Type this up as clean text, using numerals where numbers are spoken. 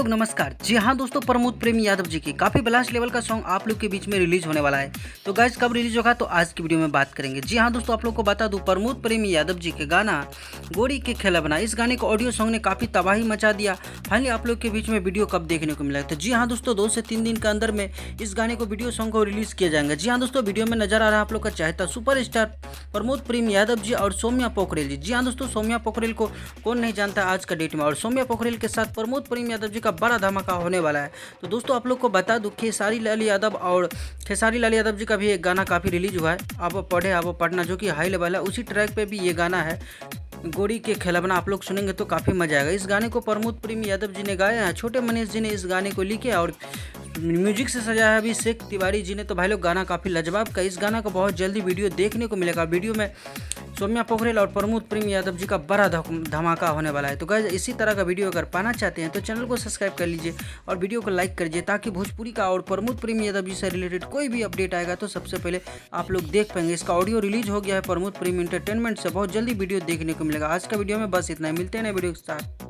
लोग नमस्कार। जी हाँ दोस्तों, प्रमोद प्रेमी यादव जी की काफ़ी ब्लास्ट लेवल का सॉन्ग आप लोग के बीच में रिलीज होने वाला है। तो गाइज कब रिलीज होगा तो आज की वीडियो में बात करेंगे। जी हाँ दोस्तों, आप लोग को बता दूं, प्रमोद प्रेमी यादव जी के गाना गोरी के खिलौना, इस गाने को ऑडियो सॉन्ग ने काफ़ी तबाही मचा दिया। फाइनली आप लोग के बीच में वीडियो कब देखने को मिला है तो जी हाँ दोस्तों, 2 से 3 दिन के अंदर में इस गाने को वीडियो सॉन्ग को रिलीज किया जाएगा। जी हाँ दोस्तों, वीडियो में नजर आ रहा है आप लोग का चाहता सुपरस्टार प्रमोद प्रेमी यादव जी और सौम्या पोखरेल जी। जी हाँ दोस्तों, सौम्या पोखरेल को कौन नहीं जानता आज का डेट में, और सौम्या पोखरेल के साथ प्रमोद प्रेमी यादव जी का बड़ा धमाका होने वाला है। तो दोस्तों आप लोग को बता दूं, खेसारी लाल यादव जी का भी एक गाना काफ़ी रिलीज हुआ है, अब पढ़े अब पढ़ना, जो कि हाई लेवल है। उसी ट्रैक पे भी ये गाना है गोरी के खिलौना, आप लोग सुनेंगे तो काफ़ी मजा आएगा। इस गाने को प्रमोद प्रेमी यादव जी ने गाया है, छोटे मनीष जी ने इस गाने को लिखे और म्यूजिक से सजाया है अभिषेक तिवारी जी ने। तो भाई लोग गाना काफ़ी लाजवाब का, इस गाना का बहुत जल्दी वीडियो देखने को मिलेगा। वीडियो में सौम्या पोखरेल और प्रमोद प्रेमी यादव जी का बड़ा धमाका होने वाला है। तो गाइस इसी तरह का वीडियो अगर पाना चाहते हैं तो चैनल को सब्सक्राइब कर लीजिए और वीडियो को लाइक करिए, ताकि भोजपुरी का और प्रमोद प्रेमी यादव जी से रिलेटेड कोई भी अपडेट आएगा तो सबसे पहले आप लोग देख पाएंगे। इसका ऑडियो रिलीज हो गया है प्रमोद प्रेमी एंटरटेनमेंट से, बहुत जल्दी वीडियो देखने को मिलेगा। आज का वीडियो में बस इतना ही, मिलते हैं नए वीडियो के साथ।